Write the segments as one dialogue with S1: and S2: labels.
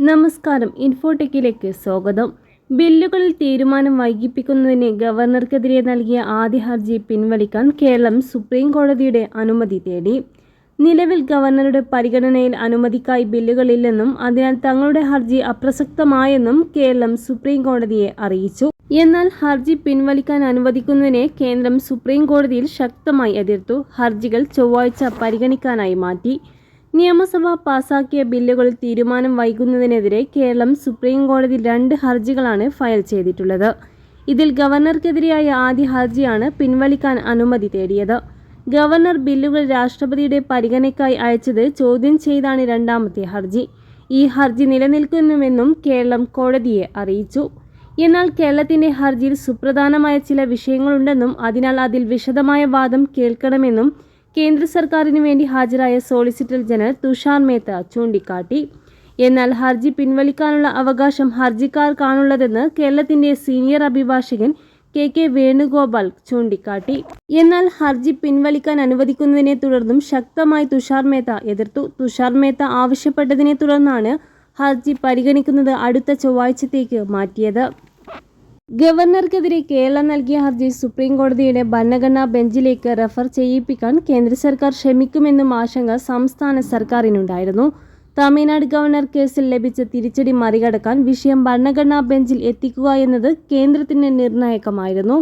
S1: നമസ്കാരം. ഇൻഫോടെക്കിലേക്ക് സ്വാഗതം. ബില്ലുകളിൽ തീരുമാനം വൈകിപ്പിക്കുന്നതിന് ഗവർണർക്കെതിരെ നൽകിയ ആദ്യ ഹർജി പിൻവലിക്കാൻ കേരളം സുപ്രീം കോടതിയുടെ അനുമതി തേടി. നിലവിൽ ഗവർണറുടെ പരിഗണനയിൽ അനുമതിക്കായി ബില്ലുകളില്ലെന്നും അതിനാൽ തങ്ങളുടെ ഹർജി അപ്രസക്തമായെന്നും കേരളം സുപ്രീം കോടതിയെ അറിയിച്ചു. എന്നാൽ ഹർജി പിൻവലിക്കാൻ അനുവദിക്കുന്നതിനെ കേന്ദ്രം സുപ്രീം കോടതിയിൽ ശക്തമായി എതിർത്തു. ഹർജികൾ ചൊവ്വാഴ്ച പരിഗണിക്കാനായി മാറ്റി. നിയമസഭ പാസാക്കിയ ബില്ലുകളിൽ തീരുമാനം വൈകുന്നതിനെതിരെ കേരളം സുപ്രീം കോടതിയിൽ 2 ഹർജികളാണ് ഫയൽ ചെയ്തിട്ടുള്ളത്. ഇതിൽ ഗവർണർക്കെതിരെയായ ആദ്യ ഹർജിയാണ് പിൻവലിക്കാൻ അനുമതി തേടിയത്. ഗവർണർ ബില്ലുകൾ രാഷ്ട്രപതിയുടെ പരിഗണനയ്ക്കായി അയച്ചത് ചോദ്യം ചെയ്താണ് രണ്ടാമത്തെ ഹർജി. ഈ ഹർജി നിലനിൽക്കുന്നുവെന്നും കേരളം കോടതിയെ അറിയിച്ചു. എന്നാൽ കേരളത്തിന്റെ ഹർജിയിൽ സുപ്രധാനമായ ചില വിഷയങ്ങളുണ്ടെന്നും അതിനാൽ അതിൽ വിശദമായ വാദം കേൾക്കണമെന്നും കേന്ദ്ര സർക്കാരിന് വേണ്ടി ഹാജരായ സോളിസിറ്റർ ജനറൽ തുഷാർ മേത്ത ചൂണ്ടിക്കാട്ടി. എന്നാൽ ഹർജി പിൻവലിക്കാനുള്ള അവകാശം ഹർജിക്കാർക്കാണുള്ളതെന്ന് കേരളത്തിന്റെ സീനിയർ അഭിഭാഷകൻ കെ വേണുഗോപാൽ ചൂണ്ടിക്കാട്ടി. എന്നാൽ ഹർജി പിൻവലിക്കാൻ അനുവദിക്കുന്നതിനെ തുടർന്നും ശക്തമായി തുഷാർ മേത്ത എതിർത്തു. തുഷാർ മേത്ത ആവശ്യപ്പെട്ടതിനെ തുടർന്നാണ് ഹർജി പരിഗണിക്കുന്നത് അടുത്ത ചൊവ്വാഴ്ചത്തേക്ക് മാറ്റിയത്. ഗവർണർക്കെതിരെ കേരളം നൽകിയ ഹർജി സുപ്രീം കോടതിയുടെ ഭരണഘടനാ ബെഞ്ചിലേക്ക് റഫർ ചെയ്യിപ്പിക്കാൻ കേന്ദ്ര സർക്കാർ ശ്രമിക്കുമെന്നും ആശങ്ക സംസ്ഥാന സർക്കാരിനുണ്ടായിരുന്നു. തമിഴ്നാട് ഗവർണർ കേസിൽ ലഭിച്ച തിരിച്ചടി മറികടക്കാൻ വിഷയം ഭരണഘടനാ ബെഞ്ചിൽ എത്തിക്കുക എന്നത് കേന്ദ്രത്തിന് നിർണായകമായിരുന്നു.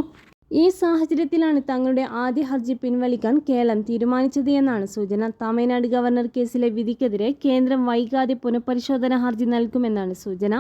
S1: ഈ സാഹചര്യത്തിലാണ് തങ്ങളുടെ ആദ്യ ഹർജി പിൻവലിക്കാൻ കേരളം തീരുമാനിച്ചത് എന്നാണ് സൂചന. തമിഴ്നാട് ഗവർണർ കേസിലെ വിധിക്കെതിരെ കേന്ദ്രം വൈകാതെ പുനഃപരിശോധനാ ഹർജി നൽകുമെന്നാണ് സൂചന.